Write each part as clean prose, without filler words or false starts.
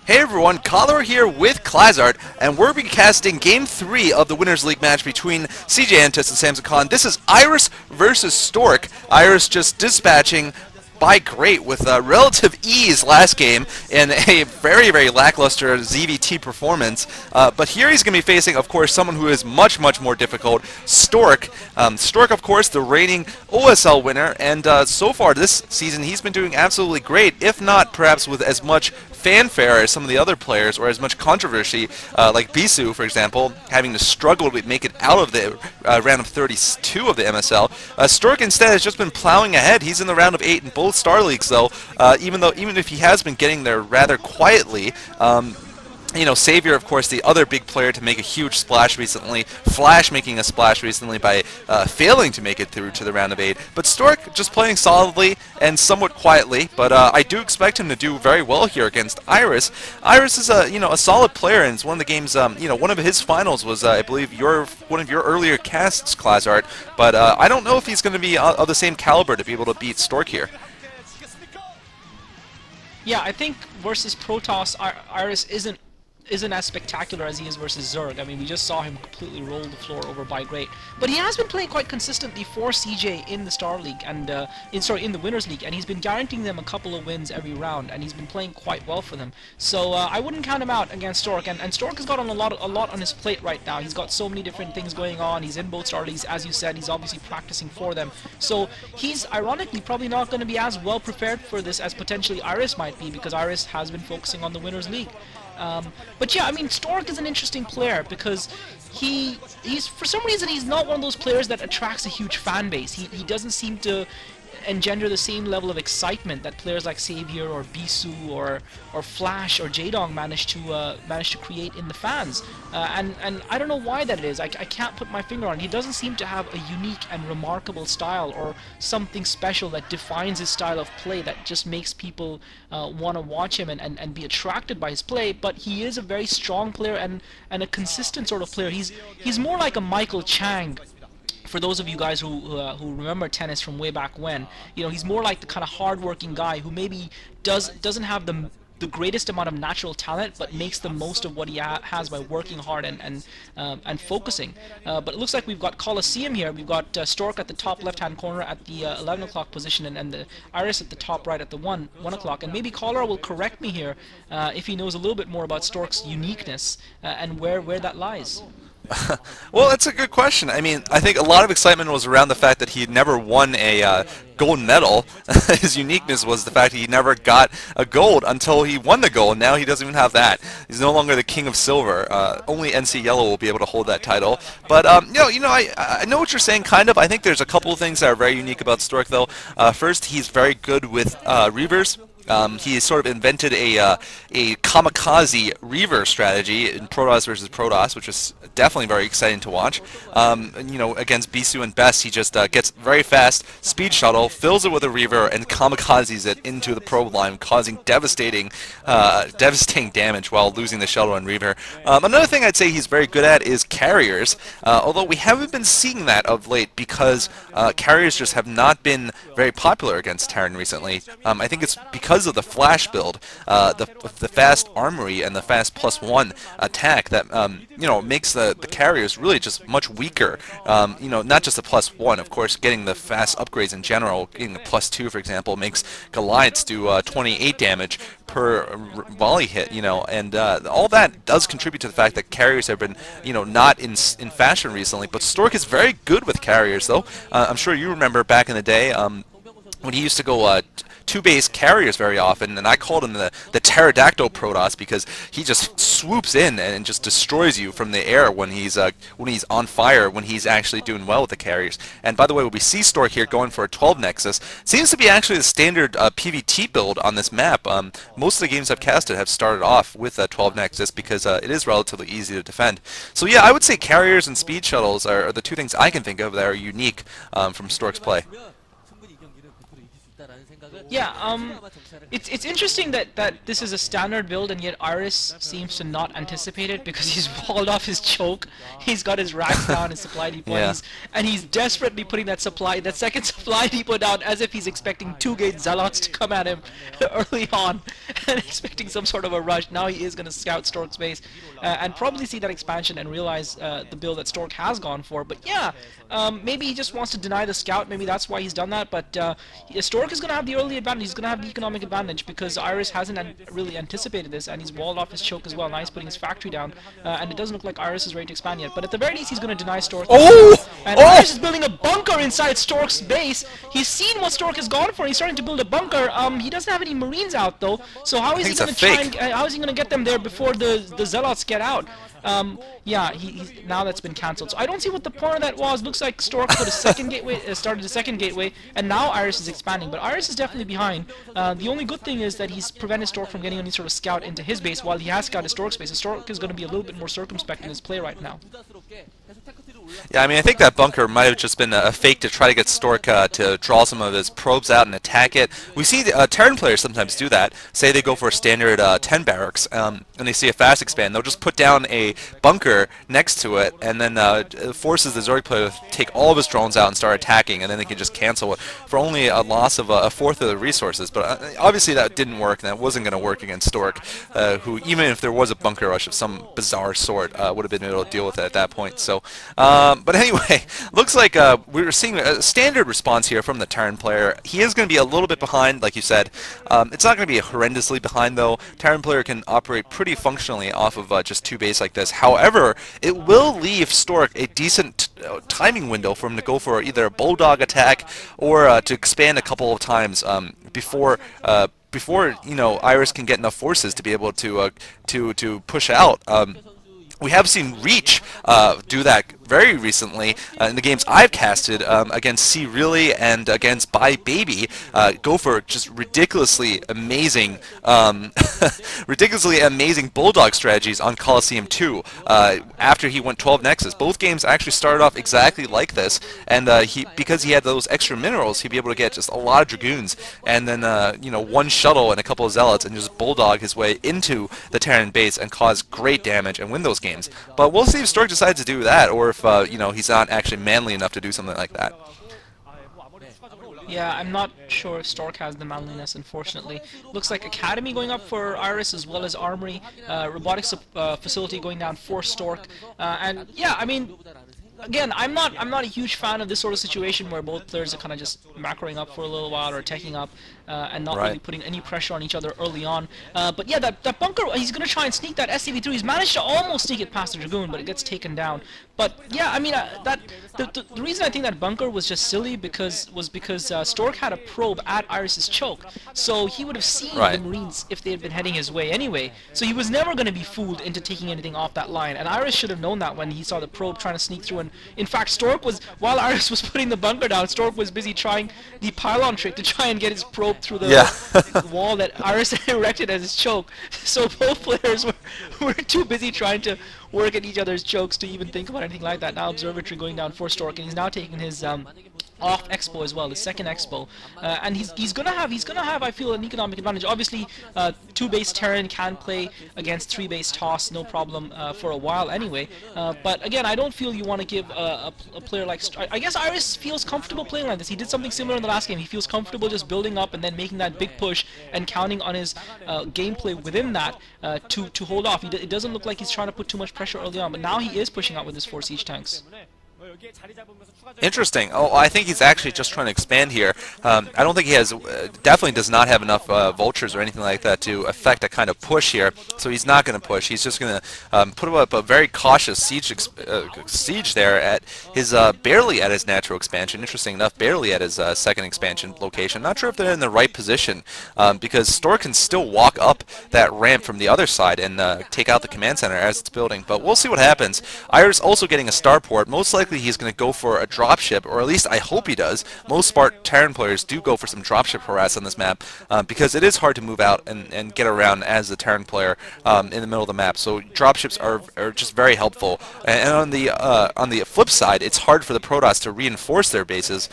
Hey everyone, Cholera here with Klazart, and we're casting Game 3 of the Winners League match between CJ Antis and Samson Khan. This is Iris versus Stork. Iris just dispatching by great with relative ease last game in a very lackluster ZVT performance. But here he's going to be facing, of course, someone who is much more difficult, Stork. Stork, of course, the reigning OSL winner, and so far this season he's been doing absolutely great, if not perhaps with as much fanfare as some of the other players, or as much controversy, like Bisu, for example, having to struggle to make it out of the round of 32 of the MSL. Stork instead has just been plowing ahead. He's in the round of 8 in both Star Leagues, though. Even if he has been getting there rather quietly. Savior, of course, the other big player to make a huge splash recently. Flash making a splash recently by failing to make it through to the round of 8. But Stork just playing solidly and somewhat quietly. But I do expect him to do very well here against Iris. Iris is a solid player, and it's one of the games. One of his finals was, I believe, one of your earlier casts, Klazart. But I don't know if he's going to be of the same caliber to be able to beat Stork here. Yeah, I think versus Protoss, Iris isn't as spectacular as he is versus Zerg. I mean, we just saw him completely roll the floor over by Great. But he has been playing quite consistently for CJ in the Star League and in the Winners League, and he's been guaranteeing them a couple of wins every round, and he's been playing quite well for them. So I wouldn't count him out against Stork, and Stork has got a lot on his plate right now. He's got so many different things going on. He's in both Star Leagues, as you said. He's obviously practicing for them. So he's ironically probably not going to be as well prepared for this as potentially Iris might be, because Iris has been focusing on the Winners League. But yeah, I mean, Stork is an interesting player because he's for some reason he's not one of those players that attracts a huge fan base. He doesn't seem to engender the same level of excitement that players like Savior or Bisu or Flash or Jaedong managed to create in the fans. And I don't know why that is. I can't put my finger on it. He doesn't seem to have a unique and remarkable style or something special that defines his style of play that just makes people want to watch him and be attracted by his play. But he is a very strong player and a consistent sort of player. He's more like a Michael Chang. For those of you guys who remember tennis from way back when, he's more like the kind of hard-working guy who maybe doesn't have the greatest amount of natural talent, but makes the most of what he has by working hard and focusing. But it looks like we've got Colosseum here. We've got Stork at the top left-hand corner at the 11 o'clock position, and the Iris at the top right at the 1 o'clock. And maybe Cholera will correct me here if he knows a little bit more about Stork's uniqueness and where that lies. Well, that's a good question. I mean, I think a lot of excitement was around the fact that he never won a gold medal. His uniqueness was the fact he never got a gold until he won the gold. Now he doesn't even have that. He's no longer the king of silver. Only NC Yellow will be able to hold that title. But I know what you're saying, kind of. I think there's a couple of things that are very unique about Stork, though. First, he's very good with Reavers. He sort of invented a kamikaze Reaver strategy in Protoss versus Protoss, which is definitely very exciting to watch. Against Bisu and Best, he just gets very fast, speed shuttle, fills it with a Reaver, and kamikazes it into the probe line, causing devastating damage while losing the shuttle and Reaver. Another thing I'd say he's very good at is carriers, although we haven't been seeing that of late because carriers just have not been very popular against Terran recently. I think it's because of the flash build, the fast armory and the fast +1 attack that makes the carriers really just much weaker. Not just the +1, of course. Getting the fast upgrades in general, getting the +2, for example, makes Goliaths do 28 damage per volley hit. And all that does contribute to the fact that carriers have been not in fashion recently. But Stork is very good with carriers, though. I'm sure you remember back in the day. When he used to go two-base carriers very often, and I called him the pterodactyl Protoss because he just swoops in and just destroys you from the air when he's on fire, when he's actually doing well with the carriers. And by the way, we see Stork here going for a 12 Nexus. Seems to be actually the standard PvT build on this map. Most of the games I've casted have started off with a 12 Nexus because it is relatively easy to defend. So yeah, I would say carriers and speed shuttles are the two things I can think of that are unique from Stork's play. Yeah, it's interesting that this is a standard build and yet Iris seems to not anticipate it because he's walled off his choke, he's got his racks down, his supply depot, Yeah. and he's desperately putting that second supply depot down as if he's expecting 2-gate zealots to come at him early on and expecting some sort of a rush. Now he is going to scout Stork's base and probably see that expansion and realize the build that Stork has gone for. But yeah, maybe he just wants to deny the scout. Maybe that's why he's done that. But Stork is going to have the early advantage. He's going to have the economic advantage because Iris hasn't really anticipated this, and he's walled off his choke as well. Now he's putting his factory down, and it doesn't look like Iris is ready to expand yet. But at the very least, he's going to deny Stork. Oh! And Oh! Iris is building a bunker inside Stork's base. He's seen what Stork has gone for. He's starting to build a bunker. He doesn't have any Marines out though. So how is he think going it's to a try fake. and how is he going to get them there before the Zealots get out? Yeah, he's now that's been cancelled. So I don't see what the point of that was. Looks like Stork put a second gateway, started a second gateway, and now Iris is expanding. But Iris is definitely behind. The only good thing is that he's prevented Stork from getting any sort of scout into his base while he has scouted Stork's base. So Stork is going to be a little bit more circumspect in his play right now. Yeah, I mean, I think that bunker might have just been a fake to try to get Stork to draw some of his probes out and attack it. We see Terran players sometimes do that. Say they go for a standard 10 barracks, and they see a fast expand. They'll just put down a bunker next to it, and then forces the Zerg player to take all of his drones out and start attacking, and then they can just cancel it for only a loss of a fourth of the resources. But obviously that didn't work, and that wasn't going to work against Stork, who, even if there was a bunker rush of some bizarre sort, would have been able to deal with it at that point. So. But anyway, looks like we were seeing a standard response here from the Terran player. He is going to be a little bit behind, like you said. It's not going to be horrendously behind, though. Terran player can operate pretty functionally off of just 2 base like this. However, it will leave Stork a decent timing window for him to go for either a Bulldog attack or to expand a couple of times before Iris can get enough forces to be able to push out. We have seen Reach do that very recently in the games I've casted against C Really and against Bye Baby. Go for just ridiculously amazing Bulldog strategies on Colosseum II after he went 12 Nexus. Both games actually started off exactly like this, and because he had those extra minerals, he'd be able to get just a lot of Dragoons and then one shuttle and a couple of Zealots and just Bulldog his way into the Terran base and cause great damage and win those games. But we'll see if Stork decides to do that, or if he's not actually manly enough to do something like that. Yeah, I'm not sure if Stork has the manliness, unfortunately. Looks like Academy going up for Iris as well as Armory, Robotics facility going down for Stork, and yeah, I mean, again, I'm not a huge fan of this sort of situation where both players are kind of just macroing up for a little while or taking up and not really putting any pressure on each other early on. But yeah, that bunker, he's going to try and sneak that SCV through. He's managed to almost sneak it past the Dragoon, but it gets taken down. But yeah, I mean, the reason I think that bunker was just silly because Stork had a probe at Iris's choke, so he would have seen the Marines if they had been heading his way anyway. So he was never going to be fooled into taking anything off that line, and Iris should have known that when he saw the probe trying to sneak through. And in fact, Stork was, while Iris was putting the bunker down, Stork was busy trying the pylon trick to try and get his probe through the wall that Iris had erected as his choke. So both players were too busy trying to work at each other's chokes to even think about anything like that. Now Observatory going down for Stork, and he's now taking his off Expo as well, the second Expo, and he's gonna have I feel an economic advantage. Obviously, 2 base Terran can play against 3 base Toss, no problem for a while anyway. But again, I don't feel you want to give a player like I guess Iris feels comfortable playing like this. He did something similar in the last game. He feels comfortable just building up and then making that big push and counting on his gameplay within that to hold off. It doesn't look like he's trying to put too much pressure early on, but now he is pushing out with his 4 siege tanks. Interesting. Oh, I think he's actually just trying to expand here. I don't think he has, definitely does not have enough vultures or anything like that to affect a kind of push here. So he's not going to push. He's just going to put up a very cautious siege there at his barely at his natural expansion. Interesting enough, barely at his second expansion location. Not sure if they're in the right position because Stork can still walk up that ramp from the other side and take out the command center as it's building. But we'll see what happens. Iris also getting a starport, most likely likely he's going to go for a dropship, or at least I hope he does. Most smart Terran players do go for some dropship harass on this map because it is hard to move out and get around as a Terran player in the middle of the map. So dropships are just very helpful. And on the flip side, it's hard for the Protoss to reinforce their bases,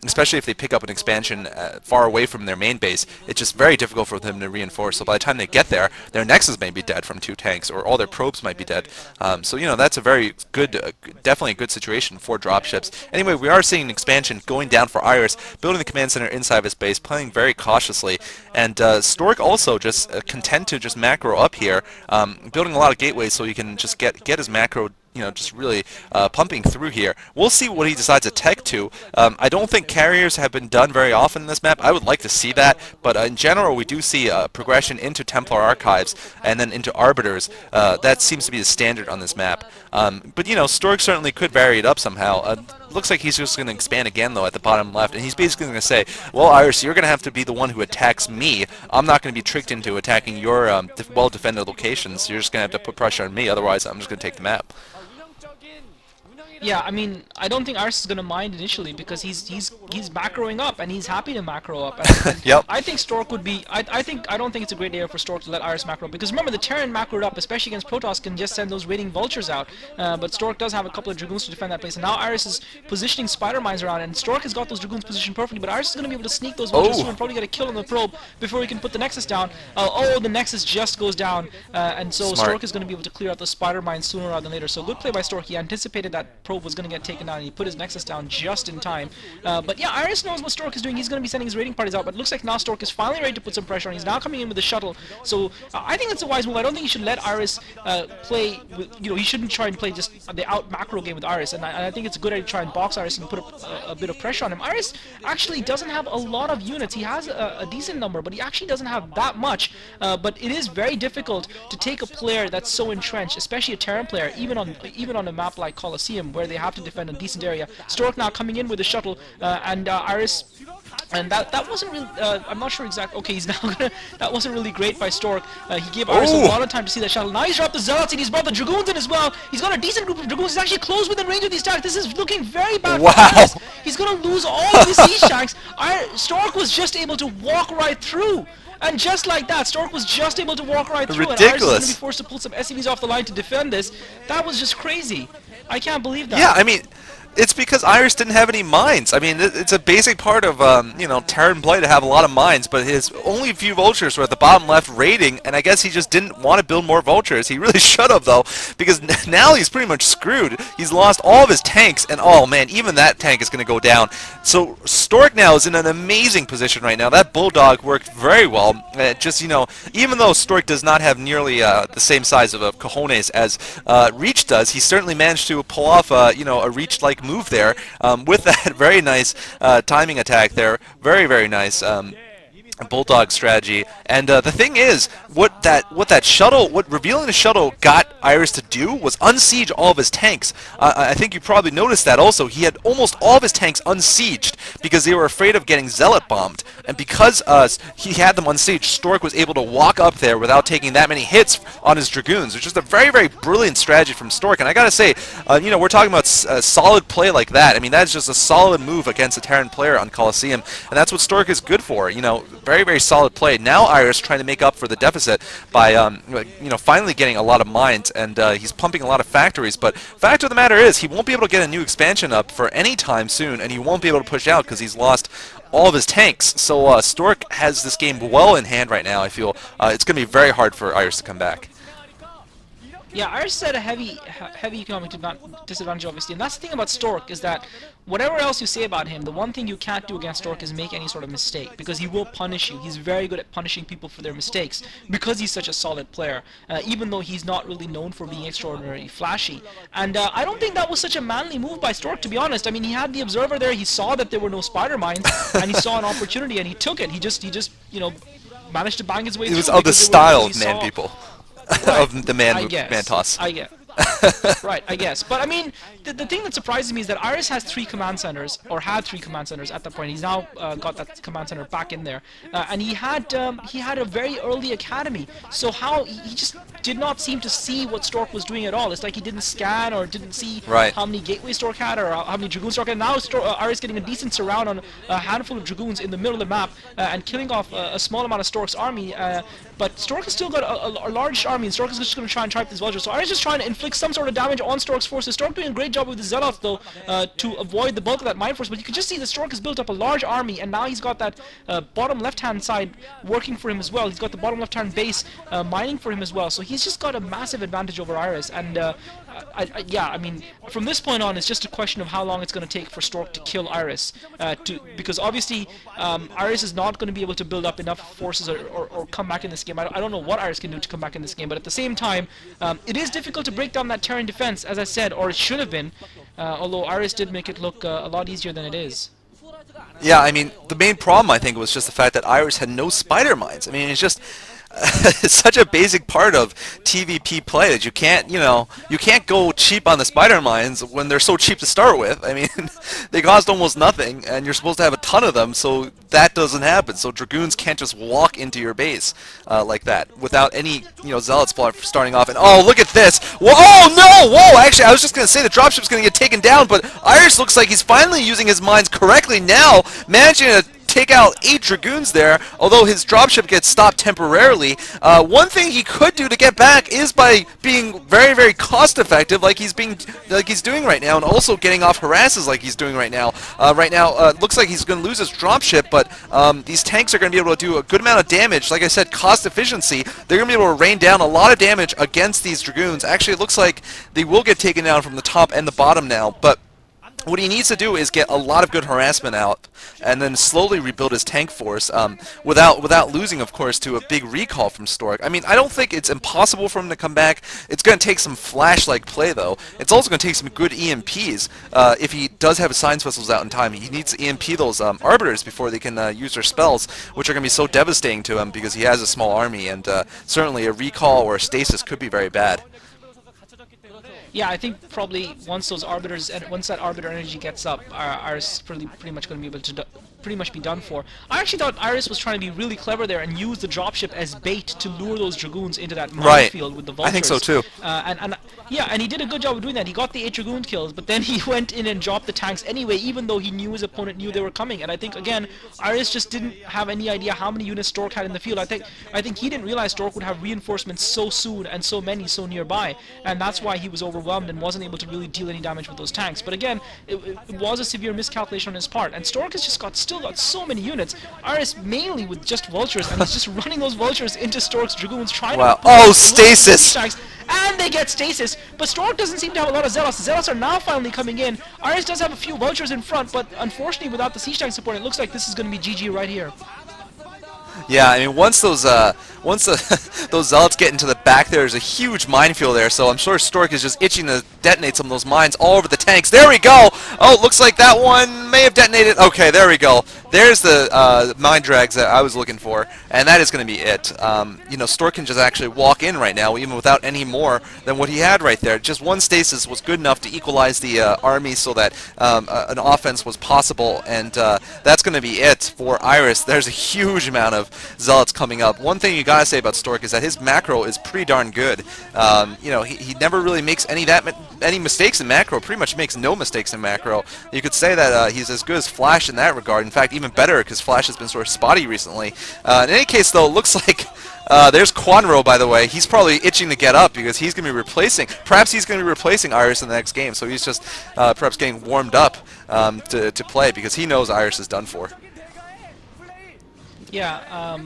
especially if they pick up an expansion far away from their main base. It's just very difficult for them to reinforce. So by the time they get there, their Nexus may be dead from 2 tanks, or all their probes might be dead. So that's a very good, definitely a good situation for dropships. Anyway, we are seeing an expansion going down for Iris, building the command center inside of his base, playing very cautiously, and Stork also just content to just macro up here, building a lot of gateways so he can just get his macro just really pumping through here. We'll see what he decides to tech to. I don't think carriers have been done very often in this map. I would like to see that, but in general we do see progression into Templar Archives and then into Arbiters. That seems to be the standard on this map. But Stork certainly could vary it up somehow. Looks like he's just going to expand again though at the bottom left, and he's basically going to say, well, Iris, you're going to have to be the one who attacks me. I'm not going to be tricked into attacking your well-defended locations. You're just going to have to put pressure on me, otherwise I'm just going to take the map. Yeah, I mean, I don't think Iris is going to mind initially because he's macroing up and he's happy to macro up. And Yep. I think Stork would be. I don't think it's a great idea for Stork to let Iris macro up because remember the Terran macroed up, especially against Protoss, can just send those raiding vultures out. But Stork does have a couple of dragoons to defend that place, and now Iris is positioning spider mines around, and Stork has got those dragoons positioned perfectly. But Iris is going to be able to sneak those vultures through and probably get a kill on the probe before he can put the Nexus down. The Nexus just goes down, and so Smart. Stork is going to be able to clear out those spider mines sooner rather than later. So good play by Stork. He anticipated that probe was going to get taken down, and he put his Nexus down just in time. But yeah, Iris knows what Stork is doing. He's going to be sending his raiding parties out, but it looks like now Stork is finally ready to put some pressure on. He's now coming in with the shuttle. So I think it's a wise move. I don't think you should let Iris play with, he shouldn't try and play just the out macro game with Iris, and I think it's a good idea to try and box Iris and put a bit of pressure on him. Iris actually doesn't have a lot of units. He has a decent number, but he actually doesn't have that much. But it is very difficult to take a player that's so entrenched, especially a Terran player, even on a map like Colosseum, where they have to defend a decent area. Stork now coming in with the shuttle, and Iris, and that wasn't really, I'm not sure exactly, okay, he's now gonna, that wasn't really great by Stork. He gave Iris a lot of time to see that shuttle. Now he's dropped the Zealots, and he's brought the Dragoons in as well. He's got a decent group of Dragoons. He's actually close within range of these tanks. This is looking very bad for Iris. He's gonna lose all of his siege tanks. Stork was just able to walk right through. And just like that, Stork was just able to walk right through, and Iris is going to be forced to pull some SCVs off the line to defend this. That was just crazy. I can't believe that. Yeah, I mean, it's because Iris didn't have any mines. I mean, it's a basic part of, Terran play to have a lot of mines, but his only few vultures were at the bottom left raiding, and I guess he just didn't want to build more vultures. He really should have, though, because now he's pretty much screwed. He's lost all of his tanks, and oh man, even that tank is going to go down. So Stork now is in an amazing position right now. That Bulldog worked very well. Even though Stork does not have nearly the same size of a cojones as Reach does, he certainly managed to pull off, a Reach-like move there with that very nice timing attack there. Very, very nice Bulldog strategy. And the thing is, what revealing the shuttle got Iris to do was unsiege all of his tanks. I think you probably noticed that also. He had almost all of his tanks unsieged because they were afraid of getting Zealot bombed. And because he had them unsieged, Stork was able to walk up there without taking that many hits on his Dragoons, which is a very, very brilliant strategy from Stork. And I gotta say, we're talking about solid play like that. I mean, that's just a solid move against a Terran player on Colosseum, and that's what Stork is good for. Very, very solid play. Now Iris trying to make up for the deficit by, finally getting a lot of mines, and he's pumping a lot of factories. But fact of the matter is, he won't be able to get a new expansion up for any time soon, and he won't be able to push out because he's lost all of his tanks. So Stork has this game well in hand right now. I feel it's going to be very hard for Iris to come back. Yeah, Iris had a heavy economic disadvantage, obviously, and that's the thing about Stork, is that whatever else you say about him, the one thing you can't do against Stork is make any sort of mistake, because he will punish you. He's very good at punishing people for their mistakes, because he's such a solid player, even though he's not really known for being extraordinarily flashy. And I don't think that was such a manly move by Stork, to be honest. I mean, he had the observer there, he saw that there were no spider mines, and he saw an opportunity, and he took it. He just managed to bang his way through. It was of the style of man people. Of the man toss. I Right, I guess. But I mean, the thing that surprises me is that Iris has 3 command centers, or had 3 command centers at that point. He's now got that command center back in there, and he had a very early academy. So how he just did not seem to see what Stork was doing at all. It's like he didn't scan or didn't see Right. how many gateways Stork had or how many dragoons Stork had. Now Iris getting a decent surround on a handful of dragoons in the middle of the map and killing off a small amount of Stork's army. But Stork has still got a large army, and Stork is just going to try and trap these vultures. So Iris is just trying to inflict some sort of damage on Stork's forces. Stork doing a great job with the Zealoth, though, to avoid the bulk of that Mind Force. But you can just see that Stork has built up a large army, and now he's got that bottom left-hand side working for him as well. He's got the bottom left-hand base mining for him as well. So he's just got a massive advantage over Iris. And yeah, I mean, from this point on, it's just a question of how long it's going to take for Stork to kill Iris. Because obviously, Iris is not going to be able to build up enough forces or come back in this game. I don't know what Iris can do to come back in this game, but at the same time, it is difficult to break down that Terran defense, as I said, or it should have been, although Iris did make it look a lot easier than it is. Yeah, I mean, the main problem, I think, was just the fact that Iris had no spider mines. I mean, it's just it's such a basic part of TVP play that you can't, you can't go cheap on the spider mines when they're so cheap to start with. I mean, they cost almost nothing, and you're supposed to have a ton of them, so that doesn't happen. So Dragoons can't just walk into your base like that without any, Zealots starting off. And oh, look at this! Whoa, oh no! Whoa! Actually, I was just gonna say the dropship's gonna get taken down, but Iris looks like he's finally using his mines correctly now, managing to take out 8 Dragoons there, although his dropship gets stopped temporarily. One thing he could do to get back is by being very, very cost effective like he's doing right now, and also getting off harasses like he's doing right now. It looks like he's going to lose his dropship, but these tanks are going to be able to do a good amount of damage. Like I said, cost efficiency. They're going to be able to rain down a lot of damage against these Dragoons. Actually, it looks like they will get taken down from the top and the bottom now, but what he needs to do is get a lot of good harassment out, and then slowly rebuild his tank force, without losing, of course, to a big recall from Stork. I mean, I don't think it's impossible for him to come back. It's going to take some flash-like play, though. It's also going to take some good EMPs. If he does have his Science Vessels out in time, he needs to EMP those Arbiters before they can use their spells, which are going to be so devastating to him because he has a small army, and certainly a recall or a stasis could be very bad. Yeah, I think probably once that arbiter energy gets up, Iris is pretty much going to be able to pretty much be done for. I actually thought Iris was trying to be really clever there and use the dropship as bait to lure those Dragoons into that minefield with the vultures. I think so too. And he did a good job of doing that. He got the 8 Dragoon kills, but then he went in and dropped the tanks anyway, even though he knew his opponent knew they were coming. And I think, again, Iris just didn't have any idea how many units Stork had in the field. I think he didn't realize Stork would have reinforcements so soon and so many so nearby, and that's why he was overwhelmed and wasn't able to really deal any damage with those tanks. But again, it was a severe miscalculation on his part, and Stork has just still got so many units. Iris mainly with just vultures, and he's just running those vultures into Stork's Dragoons, trying to... Oh, stasis! And they get stasis, but Stork doesn't seem to have a lot of Zealots. The Zealots are now finally coming in. Iris does have a few vultures in front, but unfortunately without the siege tank support, it looks like this is going to be GG right here. Yeah, I mean, once those those Zealots get into the back, there's a huge minefield there, so I'm sure Stork is just itching to detonate some of those mines all over the tanks. There we go! Oh, looks like that one may have detonated. Okay, there we go. There's the mine drags that I was looking for, and that is going to be it. Stork can just actually walk in right now, even without any more than what he had right there. Just one stasis was good enough to equalize the army so that an offense was possible, and that's going to be it for Iris. There's a huge amount of Zealots coming up. One thing you gotta say about Stork is that his macro is pretty darn good. He never really makes any mistakes in macro. Pretty much makes no mistakes in macro. You could say that he's as good as Flash in that regard. In fact, even better because Flash has been sort of spotty recently. In any case, though, it looks like there's Quanro, by the way. He's probably itching to get up because he's going to be perhaps he's going to be replacing Iris in the next game. So he's just perhaps getting warmed up to play because he knows Iris is done for. Yeah,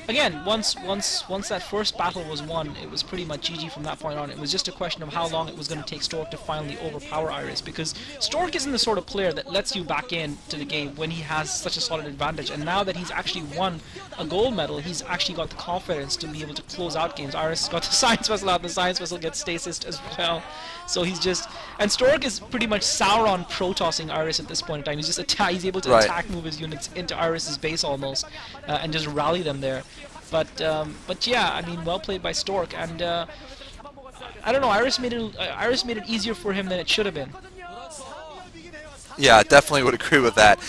again, once that first battle was won, it was pretty much GG from that point on. It was just a question of how long it was going to take Stork to finally overpower Iris, because Stork isn't the sort of player that lets you back into the game when he has such a solid advantage, and now that he's actually won a gold medal, he's actually got the confidence to be able to close out games. Iris has got the Science Vessel out, the Science Vessel gets stasis as well. So and Stork is pretty much sour on Protossing Iris at this point in time. He's just he's able to attack move his units into Iris's base almost, and just rally them there. But yeah, I mean, well played by Stork, and I don't know. Iris made it easier for him than it should have been. Yeah, I definitely would agree with that.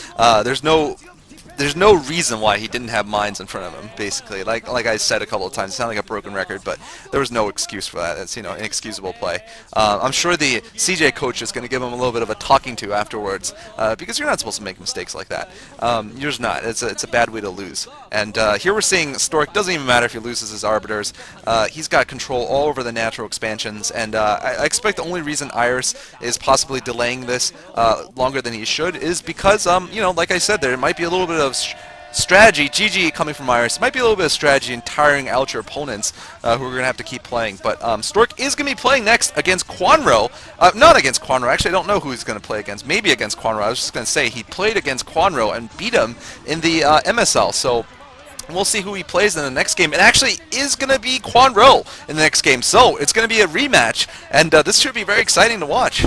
There's no reason why he didn't have mines in front of him. Basically, like I said a couple of times, it sounded like a broken record, but there was no excuse for that. It's inexcusable play. I'm sure the CJ coach is going to give him a little bit of a talking to afterwards, because you're not supposed to make mistakes like that. You're just not. It's a bad way to lose. And here we're seeing Stork. Doesn't even matter if he loses his arbiters. He's got control all over the natural expansions, and I expect the only reason Iris is possibly delaying this longer than he should is because like I said, there might be a little bit of strategy, GG coming from Iris. It might be a little bit of strategy in tiring out your opponents who are going to have to keep playing. But Stork is going to be playing next against Quanro. Not against Quanro. Actually, I don't know who he's going to play against. Maybe against Quanro. I was just going to say he played against Quanro and beat him in the MSL. So we'll see who he plays in the next game. It actually is going to be Quanro in the next game. So it's going to be a rematch. And this should be very exciting to watch.